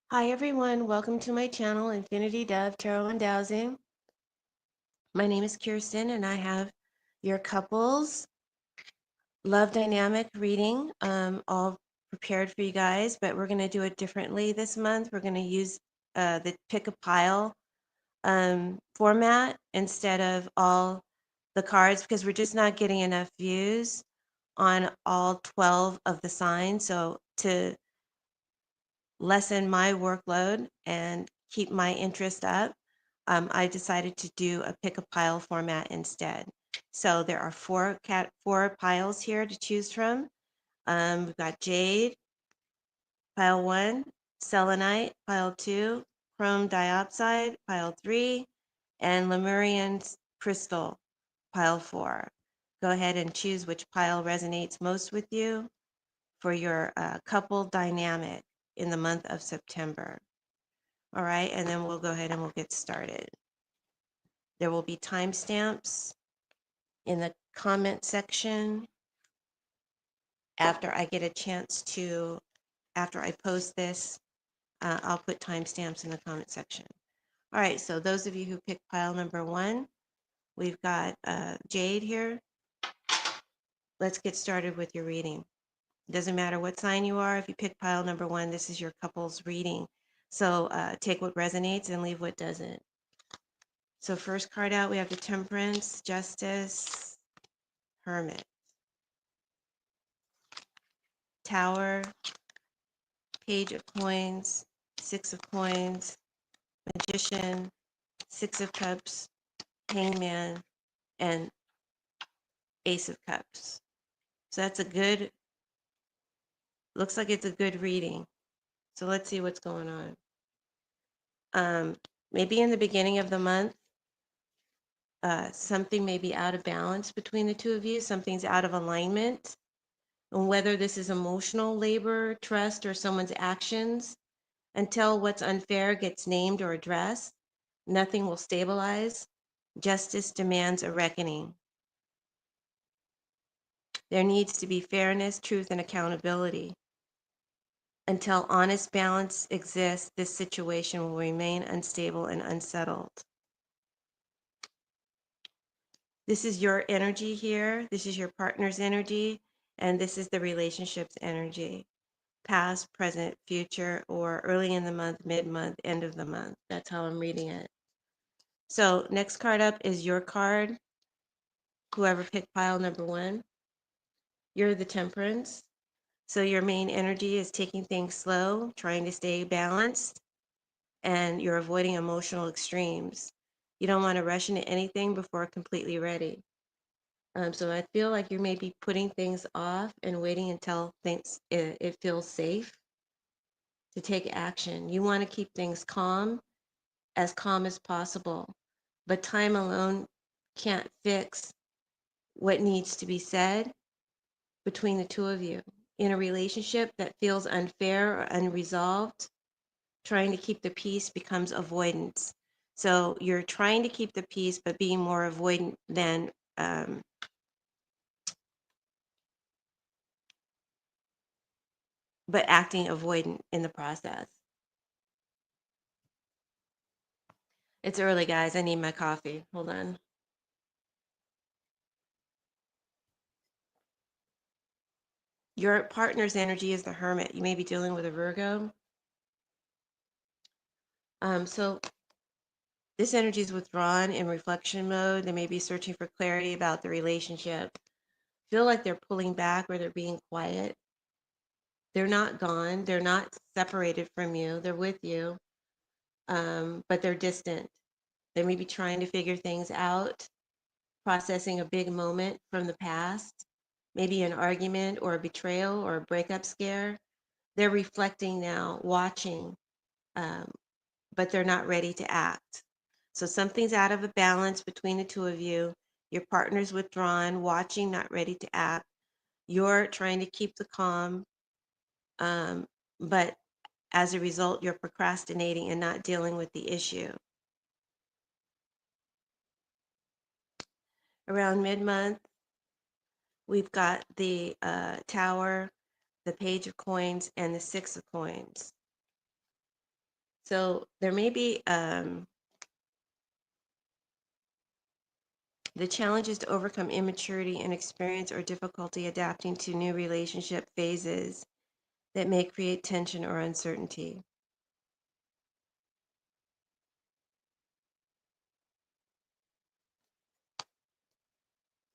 Hi everyone, welcome to my channel, Infinity Dove Tarot and Dowsing. My name is Kirsten and I have your couples love dynamic reading all prepared for you guys, but we're going to do it differently this month. We're going to use the pick a pile format instead of all the cards because we're just not getting enough views on all 12 of the signs. So to lessen my workload and keep my interest up, I decided to do a pick a pile format instead. So there are four piles here to choose from. We've got jade, pile 1, selenite, pile 2, chrome diopside, pile 3, and Lemurian crystal, pile 4. Go ahead and choose which pile resonates most with you for your couple dynamic in the month of September. All right, and then we'll go ahead and we'll get started. There will be timestamps in the comment section after I get a chance to, after I post this, I'll put timestamps in the comment section. All right, so those of you who picked pile number 1, we've got Jade here. Let's get started with your reading. It doesn't matter what sign you are. If you pick pile number 1, this is your couple's reading. So take what resonates and leave what doesn't. So first card out, we have the Temperance, Justice, Hermit, Tower, Page of Coins, Six of Coins, Magician, Six of Cups, Hangman, and Ace of Cups. So that's a good, looks like it's a good reading. So let's see what's going on. Maybe in the beginning of the month, something may be out of balance between the two of you. Something's out of alignment. And whether this is emotional labor, trust, or someone's actions, until what's unfair gets named or addressed, nothing will stabilize. Justice demands a reckoning. There needs to be fairness, truth, and accountability. Until honest balance exists, this situation will remain unstable and unsettled. This is your energy here. This is your partner's energy. And this is the relationship's energy. Past, present, future, or early in the month, mid-month, end of the month. That's how I'm reading it. So next card up is your card. Whoever picked pile number 1. You're the Temperance. So your main energy is taking things slow, trying to stay balanced, and you're avoiding emotional extremes. You don't want to rush into anything before completely ready. So I feel like you may be putting things off and waiting until it feels safe to take action. You want to keep things calm as possible, but time alone can't fix what needs to be said between the two of you. In a relationship that feels unfair or unresolved, trying to keep the peace becomes avoidance. So you're trying to keep the peace, but being more avoidant than but acting avoidant in the process. It's early, guys. I need my coffee. Hold on. Your partner's energy is the Hermit. You may be dealing with a Virgo. So this energy is withdrawn in reflection mode. They may be searching for clarity about the relationship. Feel like they're pulling back or they're being quiet. They're not gone. They're not separated from you. They're with you, but they're distant. They may be trying to figure things out, processing a big moment from the past, maybe an argument or a betrayal or a breakup scare. They're reflecting now, watching, um, but they're not ready to act. So something's out of a balance between the two of you. Your partner's withdrawn, watching, not ready to act. You're trying to keep the calm, but as a result, you're procrastinating and not dealing with the issue. Around mid-month, we've got the Tower, the Page of Coins, and the Six of Coins. So there may be the challenge is to overcome immaturity and experience or difficulty adapting to new relationship phases that may create tension or uncertainty.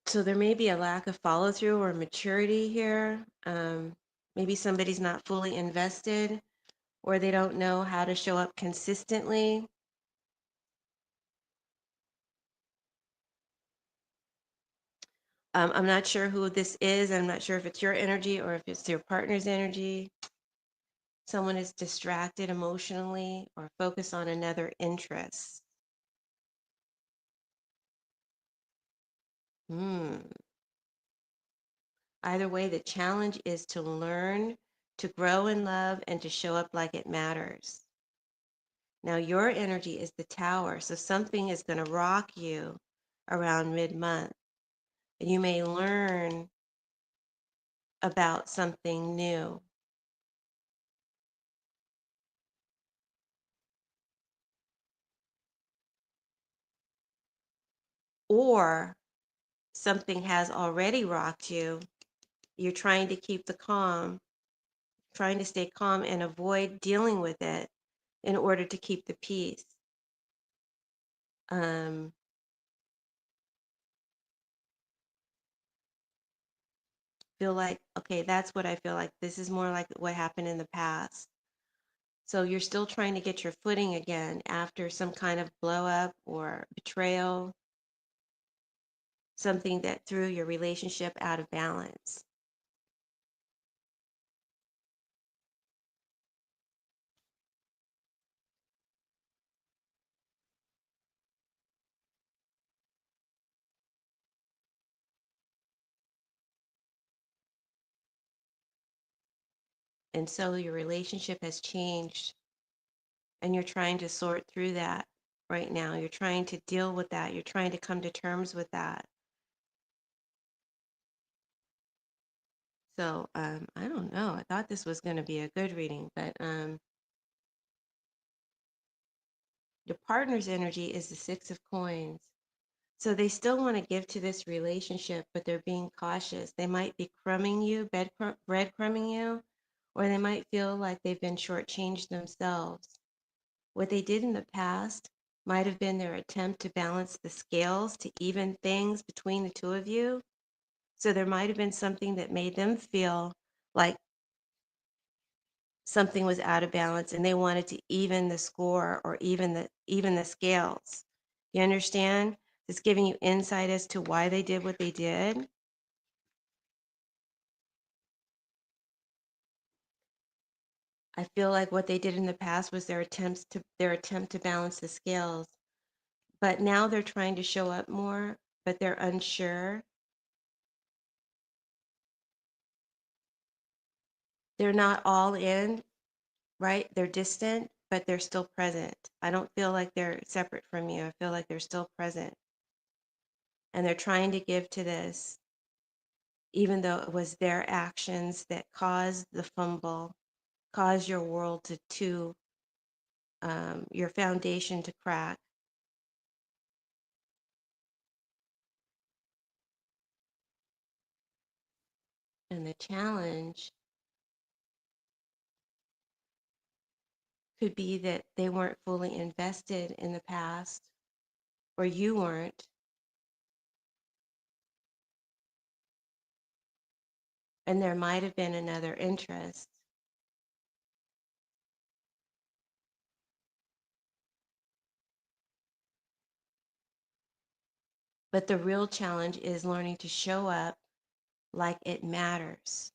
So there may be a lack of follow through or maturity here. Maybe somebody's not fully invested or they don't know how to show up consistently. I'm not sure who this is. I'm not sure if it's your energy or if it's your partner's energy. Someone is distracted emotionally or focused on another interest. Hmm. Either way, the challenge is to learn to grow in love and to show up like it matters. Now, your energy is the tower, so something is going to rock you around mid month. You may learn about something new. Or something has already rocked you. You're trying to keep the calm, trying to stay calm and avoid dealing with it in order to keep the peace. Um, feel like, okay, that's what I feel like. This is more like what happened in the past. So you're still trying to get your footing again after some kind of blow up or betrayal, something that threw your relationship out of balance. And so your relationship has changed and you're trying to sort through that right now. You're trying to deal with that. You're trying to come to terms with that. So I don't know. I thought this was going to be a good reading, but your partner's energy is the Six of Coins. So they still want to give to this relationship, but they're being cautious. They might be crumbing you, breadcrumbing you, or they might feel like they've been shortchanged themselves. What they did in the past might have been their attempt to balance the scales to even things between the two of you. So there might have been something that made them feel like something was out of balance and they wanted to even the score or even the scales. You understand? It's giving you insight as to why they did what they did. I feel like what they did in the past was their attempt to balance the scales. But now they're trying to show up more, but they're unsure. They're not all in, right? They're distant, but they're still present. I don't feel like they're separate from you. I feel like they're still present. And they're trying to give to this, even though it was their actions that caused the fumble, caused your world to your foundation to crack. And the challenge could be that they weren't fully invested in the past, or you weren't, and there might have been another interest. But the real challenge is learning to show up like it matters.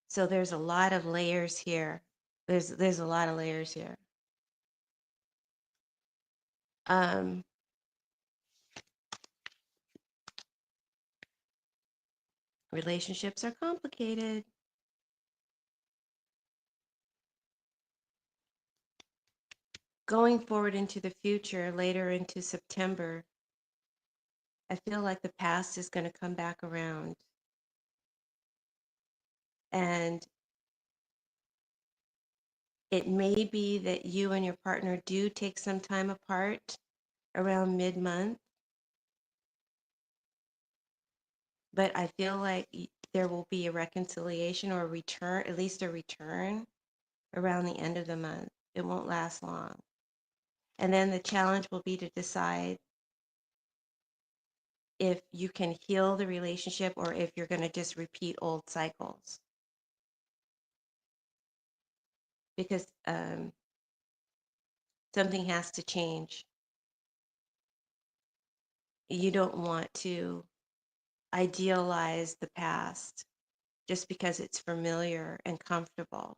So there's a lot of layers here. There's a lot of layers here. Um, Relationships are complicated. Going forward into the future, later into September, I feel like the past is going to come back around. And It may be that you and your partner do take some time apart around mid-month, but I feel like there will be a reconciliation or a return, at least a return around the end of the month. It won't last long. And then the challenge will be to decide if you can heal the relationship or if you're going to just repeat old cycles. Because something has to change. You don't want to idealize the past just because it's familiar and comfortable.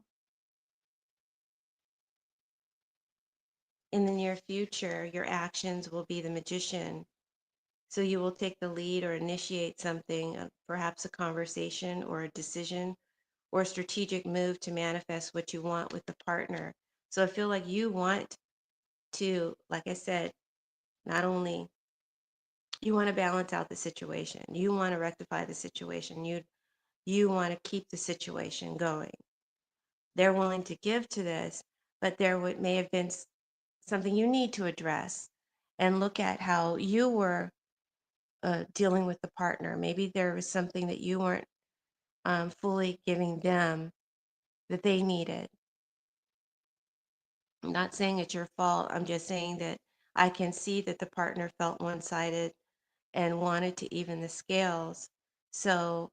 In the near future, your actions will be the magician. So you will take the lead or initiate something, perhaps a conversation or a decision or a strategic move to manifest what you want with the partner. So I feel like you want to, like I said, not only you want to balance out the situation, you want to rectify the situation, you want to keep the situation going. They're willing to give to this, but there may have been something you need to address and look at how you were dealing with the partner. Maybe there was something that you weren't fully giving them that they needed. I'm not saying it's your fault. I'm just saying that I can see that the partner felt one-sided and wanted to even the scales. So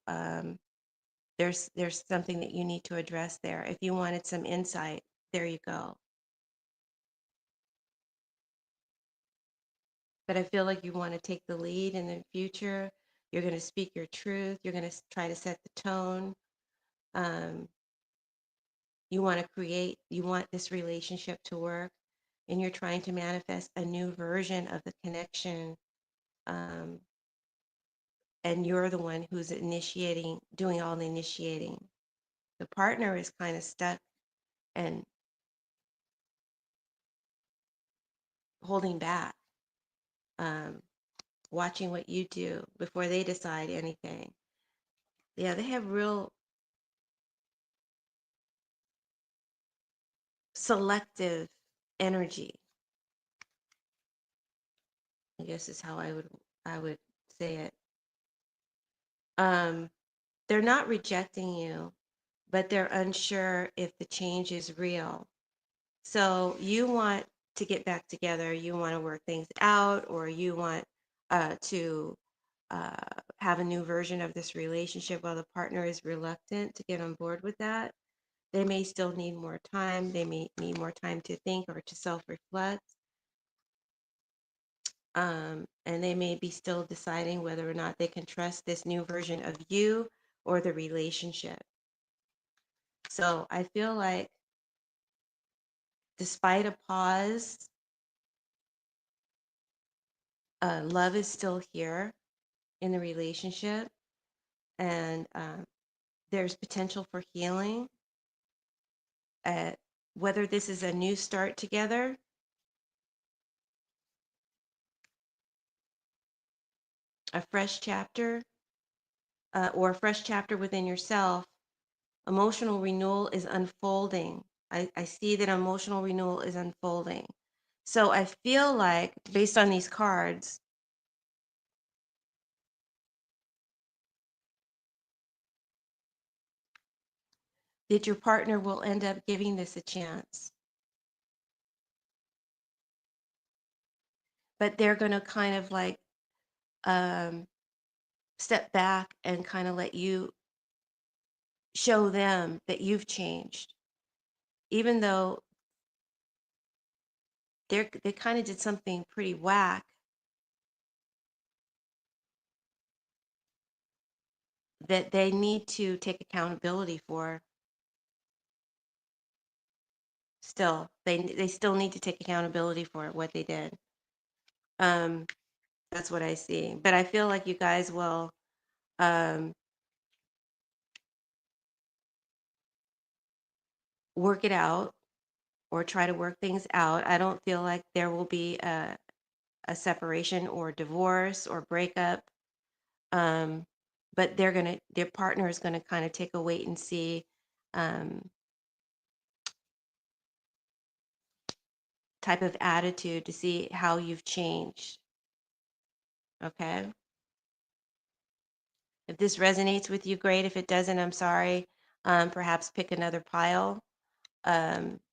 there's something that you need to address there. If you wanted some insight, there you go. But I feel like you want to take the lead in the future. You're going to speak your truth. You're going to try to set the tone. Um, you want to create, you want this relationship to work, and you're trying to manifest a new version of the connection. Um, and you're the one who's initiating, doing all the initiating. The partner is kind of stuck and holding back, um, watching what you do before they decide anything. Yeah, they have real selective energy, I guess is how I would say it. Um, they're not rejecting you, but they're unsure if the change is real. So you want to get back together, you want to work things out, or you want to uh, have a new version of this relationship while the partner is reluctant to get on board with that. They may still need more time. They may need more time to think or to self-reflect. And they may be still deciding whether or not they can trust this new version of you or the relationship. So I feel like despite a pause, love is still here in the relationship, and there's potential for healing. Whether this is a new start together, a fresh chapter, or a fresh chapter within yourself, emotional renewal is unfolding. I see that emotional renewal is unfolding. So I feel like, based on these cards, that your partner will end up giving this a chance. But they're going to kind of like um, step back and kind of let you show them that you've changed, even though they kind of did something pretty whack that they need to take accountability for. Still, they still need to take accountability for what they did. Um, that's what I see. But I feel like you guys will um, work it out or try to work things out. I don't feel like there will be a separation or divorce or breakup. Um, but their partner is gonna kind of take a wait and see, um, type of attitude to see how you've changed. Okay. If this resonates with you, great. If it doesn't, I'm sorry. Perhaps pick another pile.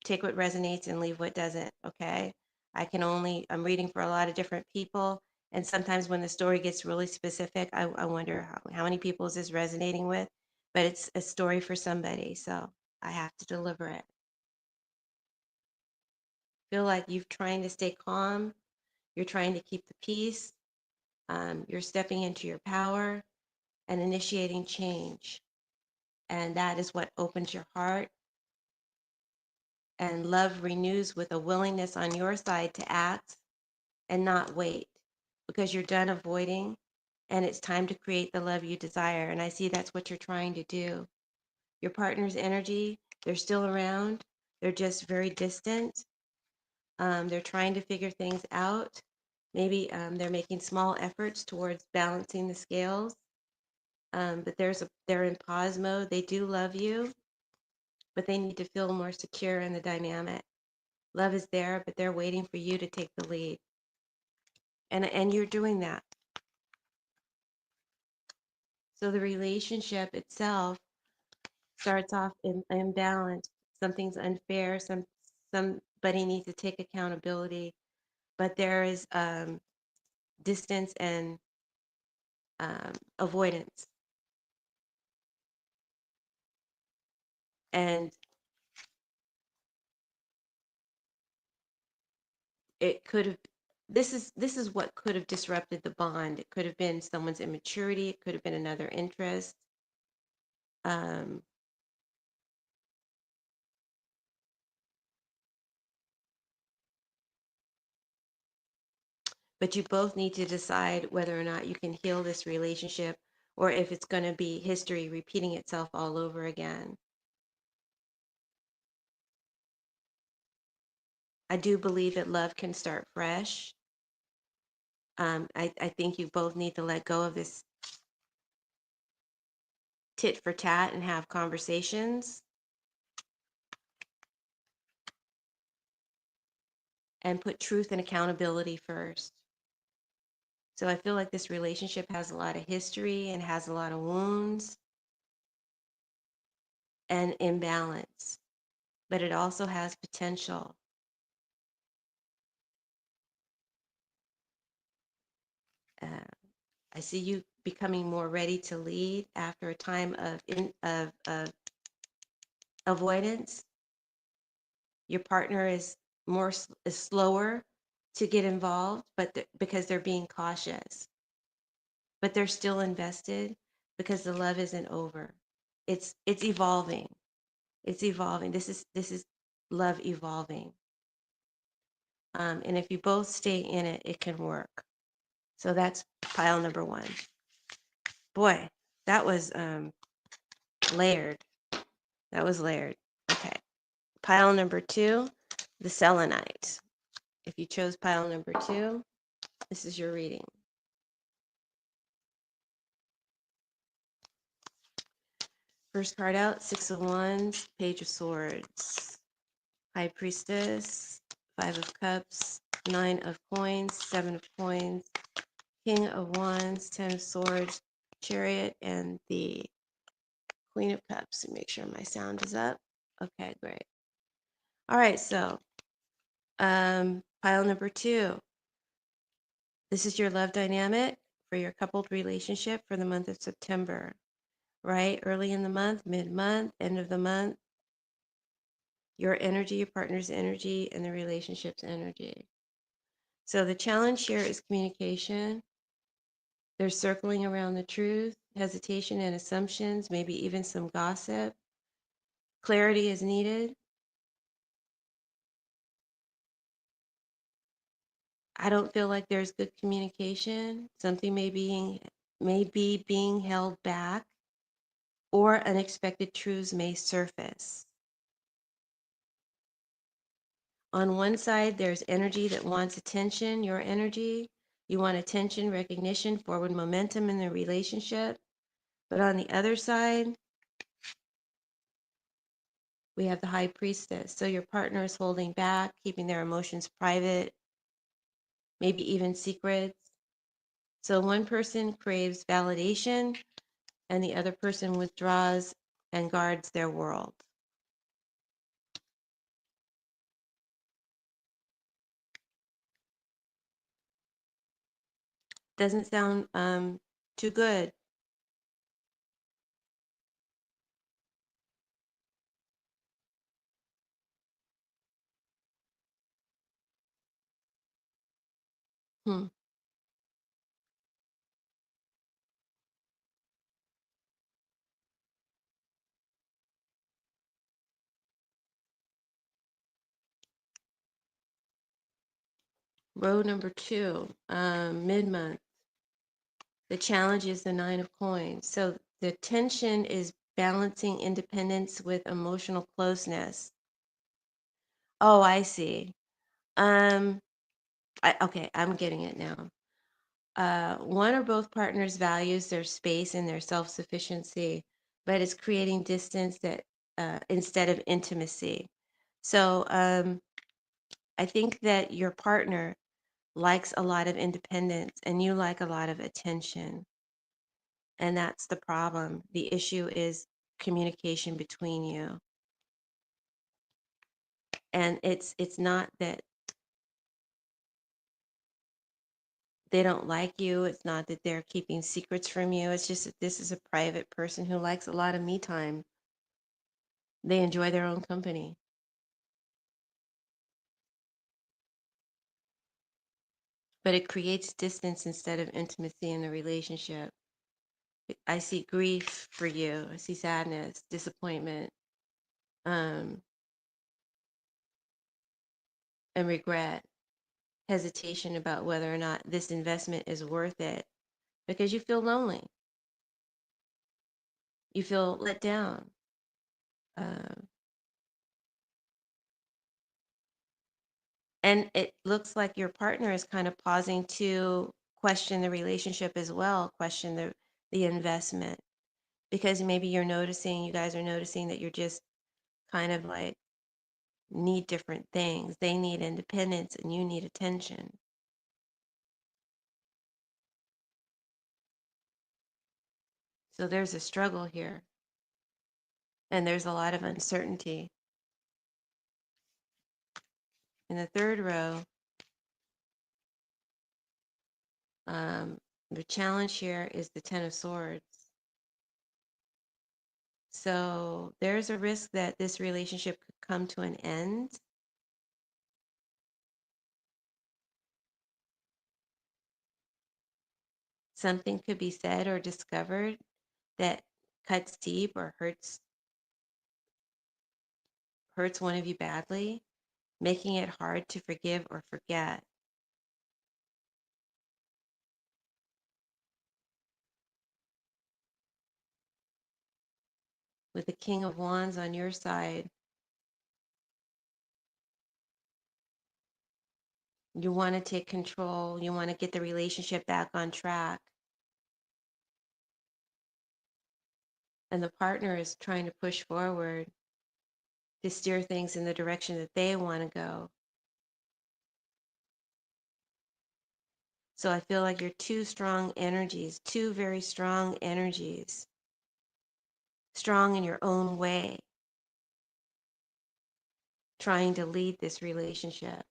Take what resonates and leave what doesn't. Okay. I'm reading for a lot of different people. And sometimes when the story gets really specific, I wonder how many people is this resonating with? But it's a story for somebody. So I have to deliver it. Feel like you're trying to stay calm. You're trying to keep the peace. You're stepping into your power and initiating change. And that is what opens your heart. And love renews with a willingness on your side to act and not wait because you're done avoiding and it's time to create the love you desire. And I see that's what you're trying to do. Your partner's energy, they're still around, they're just very distant. They're trying to figure things out. Maybe they're making small efforts towards balancing the scales, but they're in pause mode. They do love you, but they need to feel more secure in the dynamic. Love is there, but they're waiting for you to take the lead. And you're doing that. So the relationship itself starts off imbalanced. Something's unfair. Somebody needs to take accountability, but there is distance and avoidance. And it could have this is what could have disrupted the bond. It could have been someone's immaturity. It could have been another interest. Um, but you both need to decide whether or not you can heal this relationship or if it's going to be history repeating itself all over again. I do believe that love can start fresh. I think you both need to let go of this tit for tat and have conversations and put truth and accountability first. So I feel like this relationship has a lot of history and has a lot of wounds and imbalance, but it also has potential. Uh, I see you becoming more ready to lead after a time of avoidance. Your partner is is slower to get involved, but because they're being cautious, but they're still invested because the love isn't over. It's evolving. It's evolving. This is love evolving. And if you both stay in it, it can work. So that's pile number one. Boy, that was layered. That was layered. Okay. Pile number two, the selenite. If you chose pile number two, this is your reading. First card out, Six of Wands, Page of Swords, High Priestess, Five of Cups, Nine of Coins, Seven of Coins, King of Wands, Ten of Swords, Chariot, and the Queen of Cups. Make sure my sound is up. Okay, great. All right, so pile number two. This is your love dynamic for your coupled relationship for the month of September, right? Early in the month, mid-month, end of the month. Your energy, your partner's energy, and the relationship's energy. So the challenge here is communication. There's circling around the truth, hesitation and assumptions, maybe even some gossip. Clarity is needed. I don't feel like there's good communication. Something may be being held back, or unexpected truths may surface. On one side, there's energy that wants attention, your energy. You want attention, recognition, forward momentum in the relationship. But on the other side, We have the high priestess. So your partner is holding back, keeping their emotions private, maybe even secrets. So one person craves validation and the other person withdraws and guards their world. Doesn't sound too good. Hmm. Row number two, mid-month. The challenge is the nine of coins. So the tension is balancing independence with emotional closeness. Oh, I see. Um, okay, I'm getting it now. One or both partners values their space and their self-sufficiency, but it's creating distance that instead of intimacy. So I think that your partner likes a lot of independence and you like a lot of attention. And that's the problem. The issue is communication between you. And it's not that they don't like you. It's not that they're keeping secrets from you. It's just that this is a private person who likes a lot of me time. They enjoy their own company. But it creates distance instead of intimacy in the relationship. I see grief for you. I see sadness, disappointment, um, and regret, hesitation about whether or not this investment is worth it because you feel lonely. You feel let down. Um, and it looks like your partner is kind of pausing to question the relationship as well, question the investment, because maybe you guys are noticing that you're just kind of like need different things. They need independence and you need attention. So there's a struggle here and there's a lot of uncertainty. In the third row, um, the challenge here is the Ten of Swords. So there's a risk that this relationship could come to an end. Something could be said or discovered that cuts deep or hurts one of you badly, making it hard to forgive or forget. With the King of Wands on your side, you want to take control, you want to get the relationship back on track, and the partner is trying to push forward to steer things in the direction that they want to go. So I feel like you're two strong energies, two very strong energies, strong in your own way, trying to lead this relationship,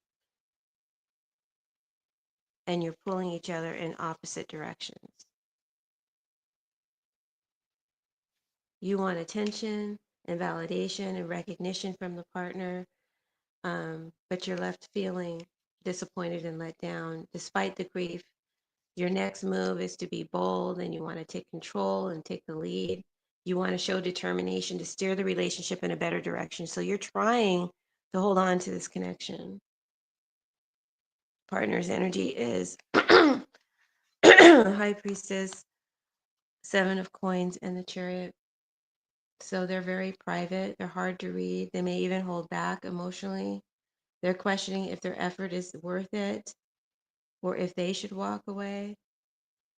and you're pulling each other in opposite directions. You want attention and validation and recognition from the partner, but you're left feeling disappointed and let down despite the grief. Your next move is to be bold and you want to take control and take the lead. You want to show determination to steer the relationship in a better direction. So you're trying to hold on to this connection. Partner's energy is High Priestess, Seven of Coins, and the Chariot. So they're very private. They're hard to read. They may even hold back emotionally. They're questioning if their effort is worth it or if they should walk away.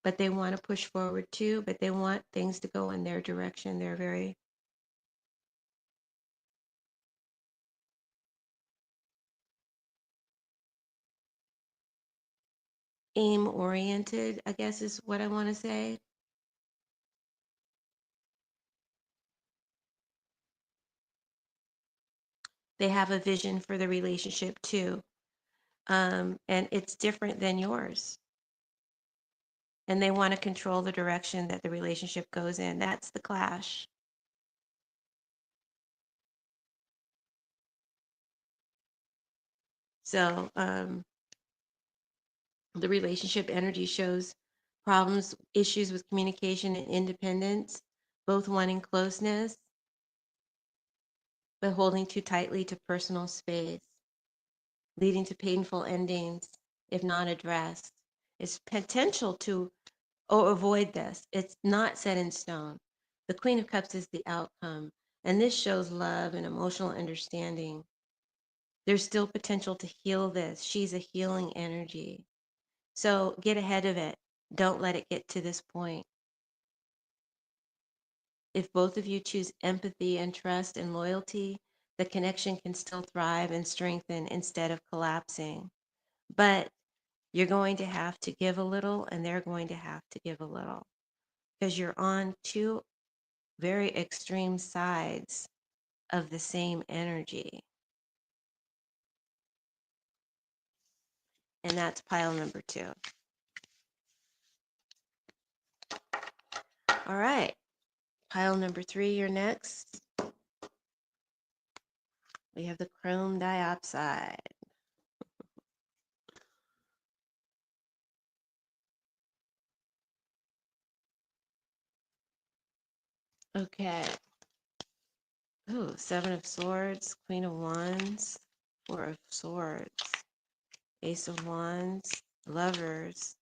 But they want to push forward too, but they want things to go in their direction. They're very aim oriented, I guess is what I want to say. They have a vision for the relationship too. And it's different than yours. And they want to control the direction that the relationship goes in. That's the clash. So the relationship energy shows problems, issues with communication and independence, both wanting closeness, but holding too tightly to personal space, leading to painful endings if not addressed. It's potential to avoid this. It's not set in stone. The Queen of Cups is the outcome, and this shows love and emotional understanding. There's still potential to heal this. She's a healing energy. So get ahead of it. Don't let it get to this point. If both of you choose empathy and trust and loyalty, the connection can still thrive and strengthen instead of collapsing. But you're going to have to give a little, and they're going to have to give a little because you're on two very extreme sides of the same energy. And that's pile number 2. All right. Pile number 3, you're next. We have the chrome dioxide. Okay. Ooh, 7 of Swords, Queen of Wands, 4 of Swords, Ace of Wands, Lovers,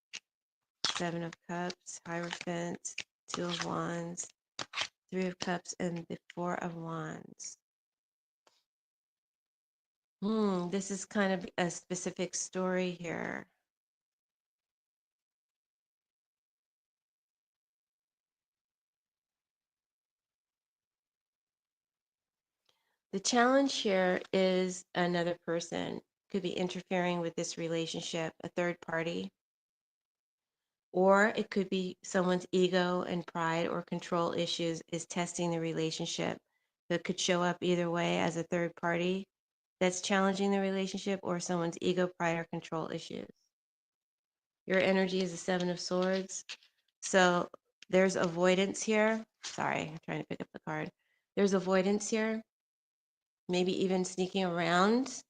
7 of Cups, Hierophant, 2 of Wands, 3 of Cups, and the 4 of Wands. This is kind of a specific story here. The challenge here is another person could be interfering with this relationship, a third party, or it could be someone's ego and pride or control issues is testing the relationship. That could show up either way as a third party that's challenging the relationship or someone's ego, pride, or control issues. Your energy is the 7 of Swords. So there's avoidance here. Sorry, I'm trying to pick up the card. There's avoidance here, maybe even sneaking around,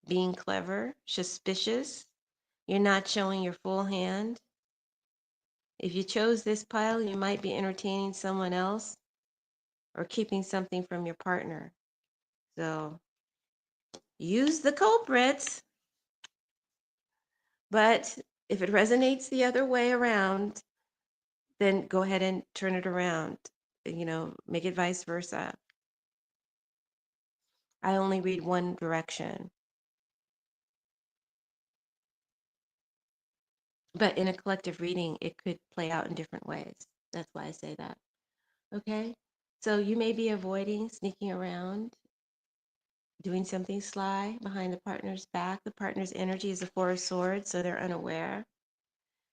being clever, suspicious. You're not showing your full hand. If you chose this pile, you might be entertaining someone else or keeping something from your partner. So use the culprits, but if it resonates the other way around, then go ahead and turn it around. Make it vice versa. I only read one direction. But in a collective reading, it could play out in different ways. That's why I say that. Okay? So you may be avoiding, sneaking around, doing something sly behind the partner's back. The partner's energy is a 4 of Swords, so they're unaware.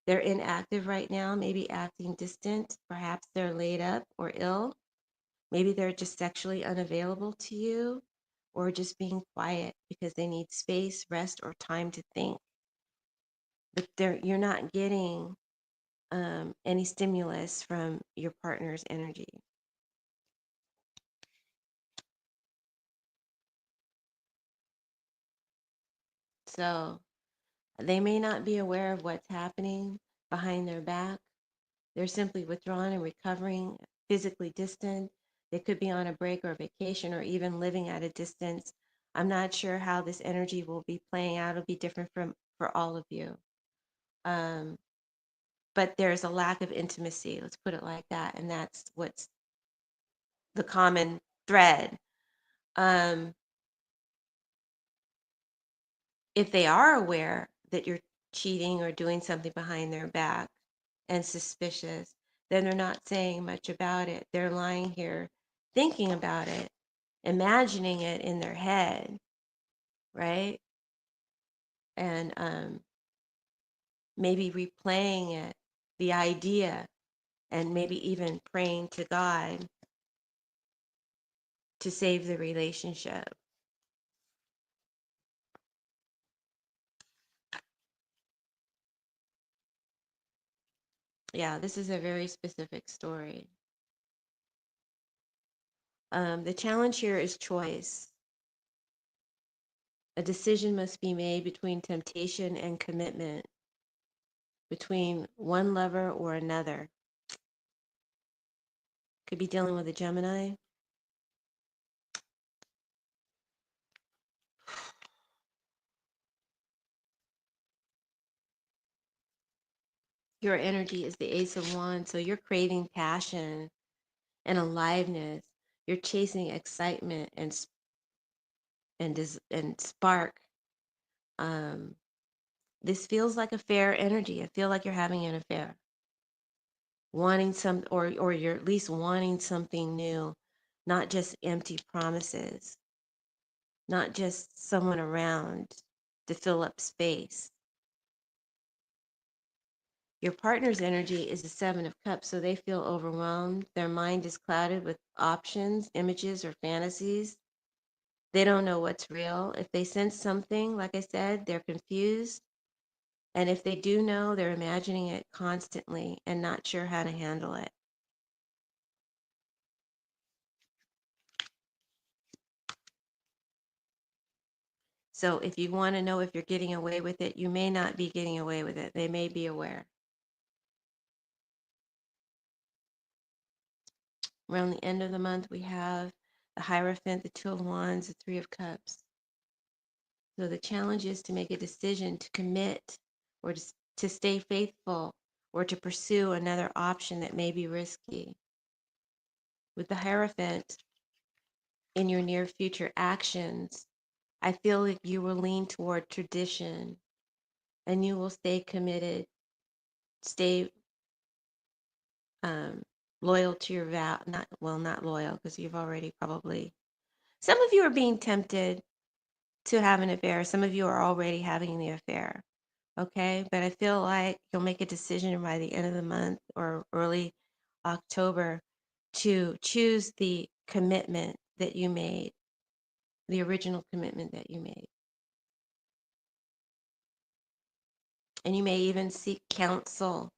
They're inactive right now, maybe acting distant. Perhaps they're laid up or ill. Maybe they're just sexually unavailable to you or just being quiet because they need space, rest, or time to think. But you're not getting any stimulus from your partner's energy. So they may not be aware of what's happening behind their back. They're simply withdrawn and recovering, physically distant. They could be on a break or a vacation or even living at a distance. I'm not sure how this energy will be playing out. It'll be different for all of you. But there's a lack of intimacy, let's put it like that. And that's what's the common thread. Um, if they are aware that you're cheating or doing something behind their back and suspicious, then they're not saying much about it. They're lying here thinking about it, imagining it in their head, right? and maybe replaying it, the idea, and maybe even praying to God to save the relationship. Yeah, this is a very specific story. The challenge here is choice. A decision must be made between temptation and commitment, between one lover or another. Could be dealing with a Gemini. Your energy is the Ace of Wands, so you're craving passion and aliveness. You're chasing excitement and spark. Um, this feels like a fair energy. I feel like you're having an affair, wanting some, or you're at least wanting something new, not just empty promises, not just someone around to fill up space. Your partner's energy is the Seven of Cups, so they feel overwhelmed. Their mind is clouded with options, images, or fantasies. They don't know what's real. If they sense something, like I said, they're confused. And if they do know, they're imagining it constantly and not sure how to handle it. So if you want to know if you're getting away with it, you may not be getting away with it. They may be aware. Around the end of the month, we have the Hierophant, the Two of Wands, the Three of Cups. So the challenge is to make a decision to commit or to stay faithful or to pursue another option that may be risky. With the Hierophant in your near future actions, I feel like you will lean toward tradition and you will stay committed, stay um, loyal to your vow. Not loyal because you've already probably, some of you are being tempted to have an affair. Some of you are already having the affair. Okay, but I feel like you'll make a decision by the end of the month or early October to choose the commitment that you made, the original commitment that you made. And you may even seek counsel,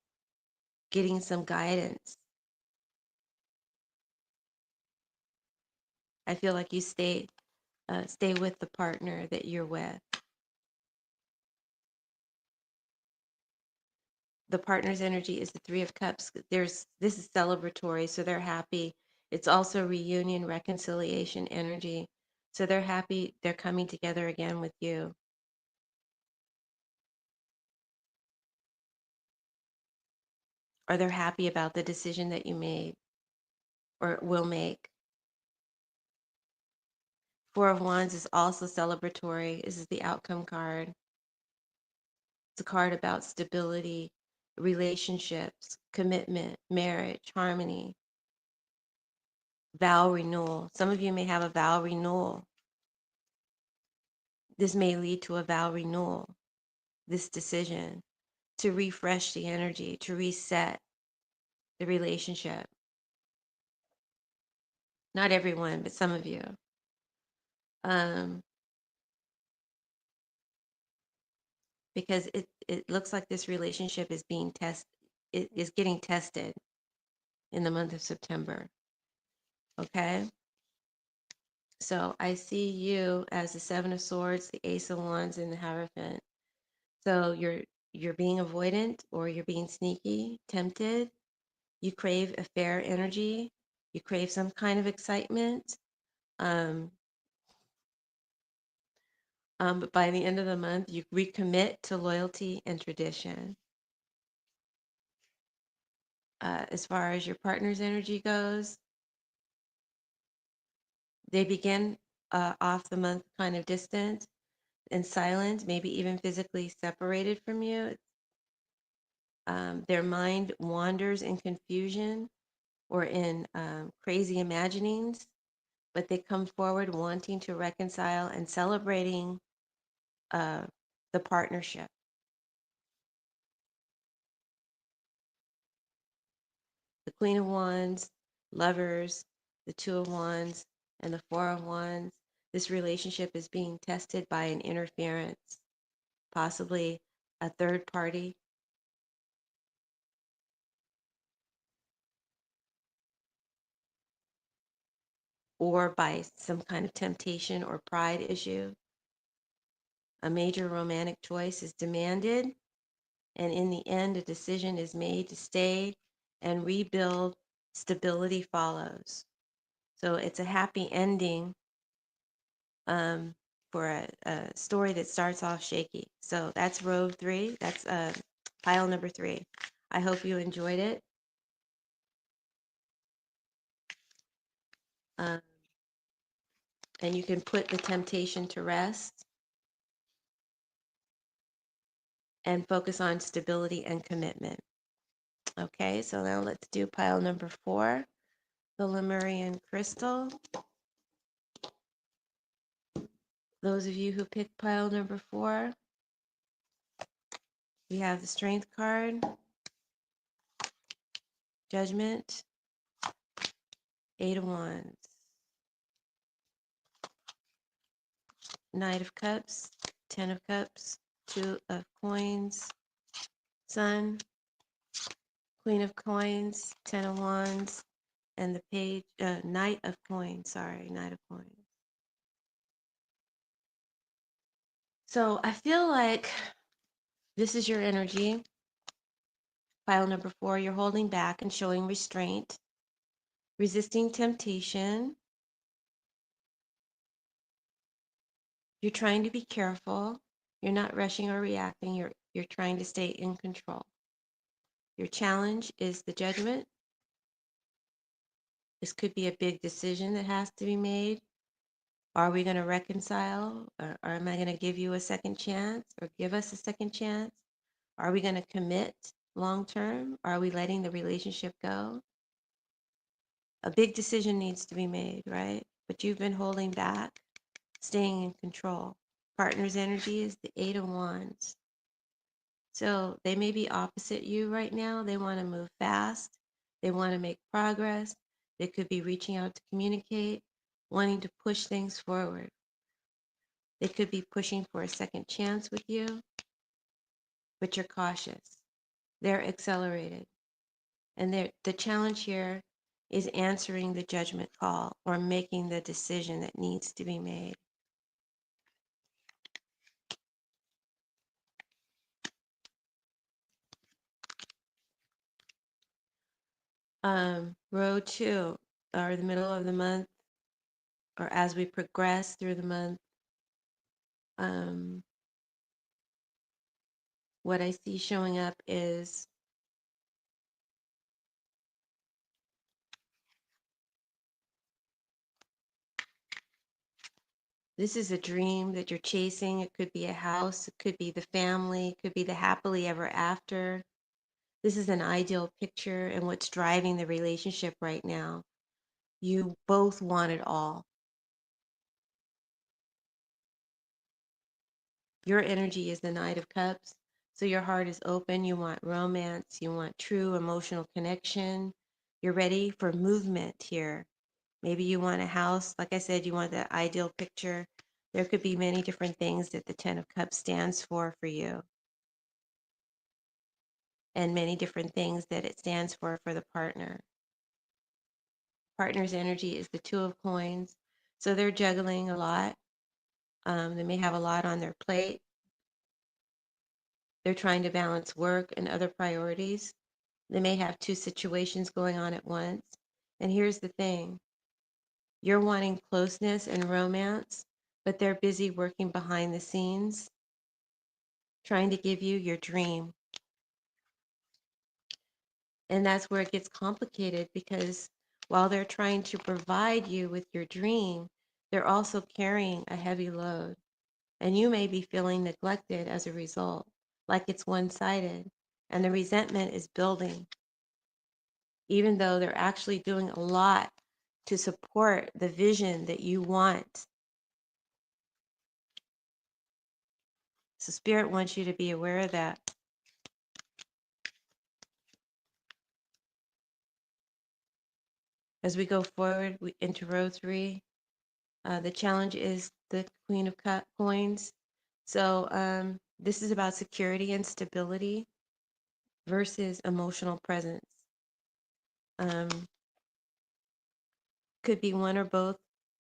getting some guidance. I feel like you stay with the partner that you're with. The partner's energy is the Three of Cups. This is celebratory, so they're happy. It's also reunion, reconciliation energy. So they're happy they're coming together again with you. Or they're happy about the decision that you made or will make. Four of Wands is also celebratory. This is the outcome card. It's a card about stability, relationships, commitment, marriage, harmony, vow renewal. Some of you may have a vow renewal. This may lead to a vow renewal, this decision to refresh the energy, to reset the relationship. Not everyone, but some of you. Um, because it looks like this relationship is being tested, it is getting tested in the month of September. Okay? So I see you as the Seven of Swords, the Ace of Wands, and the Hierophant. So you're being avoidant or you're being sneaky, tempted. You crave a fair energy. You crave some kind of excitement. Um, but by the end of the month, you recommit to loyalty and tradition. As far as your partner's energy goes, they begin off the month kind of distant and silent, maybe even physically separated from you. Their mind wanders in confusion or in crazy imaginings, but they come forward wanting to reconcile and celebrating the partnership. The Queen of Wands, Lovers, the Two of Wands, and the Four of Wands. This relationship is being tested by an interference, possibly a third party, or by some kind of temptation or pride issue. A major romantic choice is demanded, and in the end, a decision is made to stay and rebuild. Stability follows. So it's a happy ending um, for a story that starts off shaky. So that's row 3. That's pile number 3. I hope you enjoyed it. Um, and you can put the temptation to rest and focus on stability and commitment. Okay, so now let's do pile number 4, the Lemurian crystal. Those of you who picked pile number 4, we have the Strength card, Judgment, 8 of Wands, Knight of Cups, 10 of Cups, 2 of Coins, Sun, Queen of Coins, 10 of Wands, and the page, Knight of Coins, Knight of Coins. So I feel like this is your energy. Pile number 4, you're holding back and showing restraint, resisting temptation. You're trying to be careful. You're not rushing or reacting. You're trying to stay in control. Your challenge is the Judgment. This could be a big decision that has to be made. Are we going to reconcile? Or am I going to give you a second chance or give us a second chance? Are we going to commit long term? Are we letting the relationship go? A big decision needs to be made, right? But you've been holding back, staying in control. Partner's energy is the 8 of Wands. So they may be opposite you right now. They want to move fast. They want to make progress. They could be reaching out to communicate, wanting to push things forward. They could be pushing for a second chance with you, but you're cautious. They're accelerated. And the challenge here is answering the judgment call or making the decision that needs to be made. Row 2, or the middle of the month, or as we progress through the month, what I see showing up is this is a dream that you're chasing. It could be a house, it could be the family, it could be the happily ever after. This is an ideal picture and what's driving the relationship right now. You both want it all. Your energy is the Knight of Cups. So your heart is open. You want romance. You want true emotional connection. You're ready for movement here. Maybe you want a house. Like I said, you want that ideal picture. There could be many different things that the Ten of Cups stands for you, and many different things that it stands for the partner. Partner's energy is the Two of Coins. So they're juggling a lot. They may have a lot on their plate. They're trying to balance work and other priorities. They may have 2 situations going on at once. And here's the thing, you're wanting closeness and romance, but they're busy working behind the scenes, trying to give you your dream. And that's where it gets complicated because while they're trying to provide you with your dream, they're also carrying a heavy load. And you may be feeling neglected as a result, like it's one-sided, and the resentment is building, even though they're actually doing a lot to support the vision that you want. So Spirit wants you to be aware of that. As we go forward into row 3, the challenge is the Queen of Coins. So this is about security and stability versus emotional presence. Um, could be one or both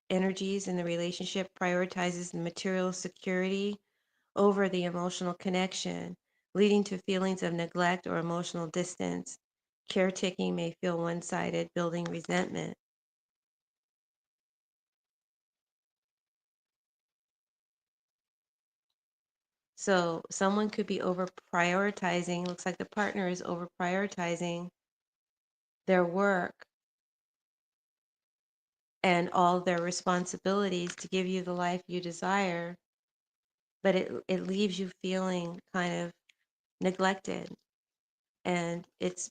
energies in the relationship prioritizes the material security over the emotional connection, leading to feelings of neglect or emotional distance. Caretaking may feel one-sided, building resentment. So someone could be over prioritizing, looks like the partner is over prioritizing their work and all their responsibilities to give you the life you desire, but it leaves you feeling kind of neglected, and it's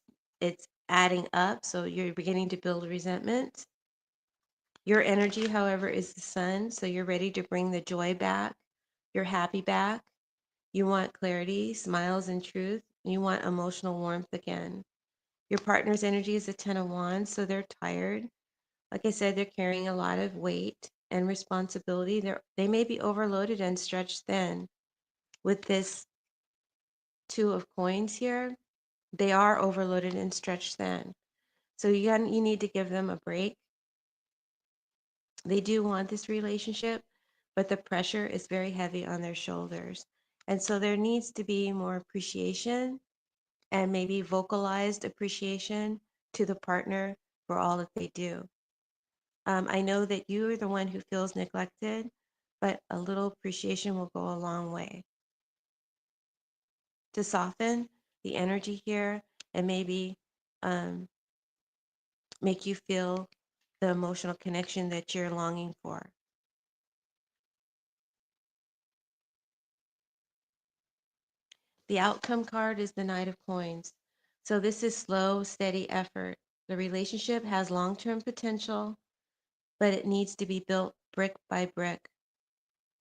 adding up, so you're beginning to build resentment. Your energy, however, is the sun, so you're ready to bring the joy back. You're happy back. You want clarity, smiles, and truth. You want emotional warmth again. Your partner's energy is the Ten of Wands, so they're tired. Like I said, they're carrying a lot of weight and responsibility. They may be overloaded and stretched thin. With this Two of Coins here, they are overloaded and stretched thin. So you need to give them a break. They do want this relationship, but the pressure is very heavy on their shoulders. And so there needs to be more appreciation and maybe vocalized appreciation to the partner for all that they do. I know that you are the one who feels neglected, but a little appreciation will go a long way to soften the energy here and maybe um, make you feel the emotional connection that you're longing for. The outcome card is the Knight of Coins. So this is slow, steady effort. The relationship has long-term potential, but it needs to be built brick by brick.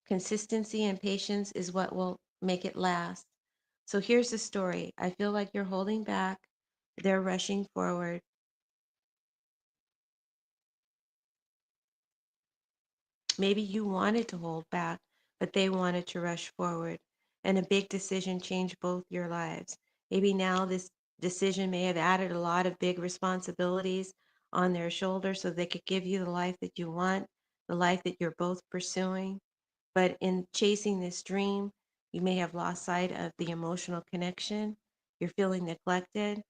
Consistency and patience is what will make it last. So here's the story. I feel like you're holding back, they're rushing forward. Maybe you wanted to hold back, but they wanted to rush forward. And a big decision changed both your lives. Maybe now this decision may have added a lot of big responsibilities on their shoulders so they could give you the life that you want, the life that you're both pursuing. But in chasing this dream, you may have lost sight of the emotional connection. You're feeling neglected.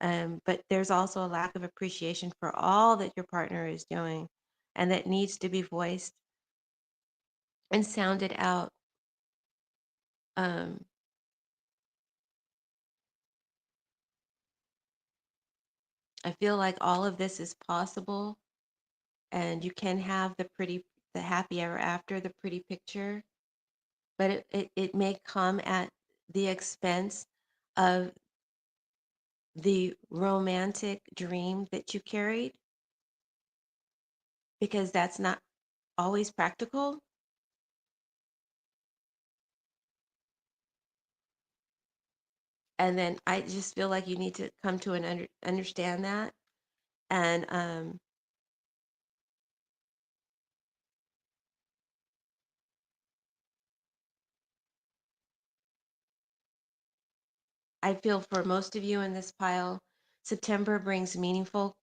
But there's also a lack of appreciation for all that your partner is doing, and that needs to be voiced and sounded out. Um, I feel like all of this is possible, and you can have the happy ever after, the pretty picture, but it may come at the expense of the romantic dream that you carried, because that's not always practical. And then I just feel like you need to come to understand that. And I feel for most of you in this pile, September brings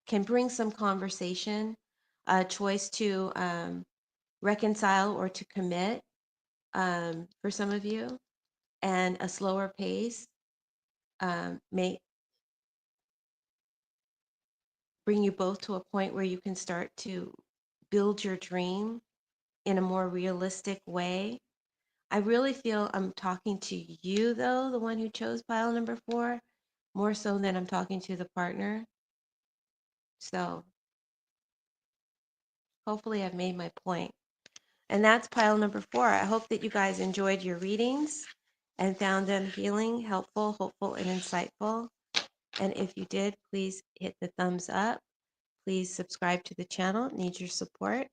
can bring some conversation, a choice to reconcile or to commit for some of you, and a slower pace may bring you both to a point where you can start to build your dream in a more realistic way. I really feel I'm talking to you, though, the one who chose pile number 4, more so than I'm talking to the partner. So hopefully I've made my point. And that's pile number 4. I hope that you guys enjoyed your readings and found them healing, helpful, hopeful, and insightful. And if you did, please hit the thumbs up. Please subscribe to the channel. It needs your support.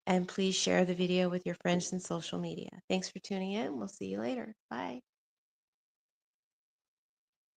And please share the video with your friends in social media. Thanks for tuning in. We'll see you later. Bye.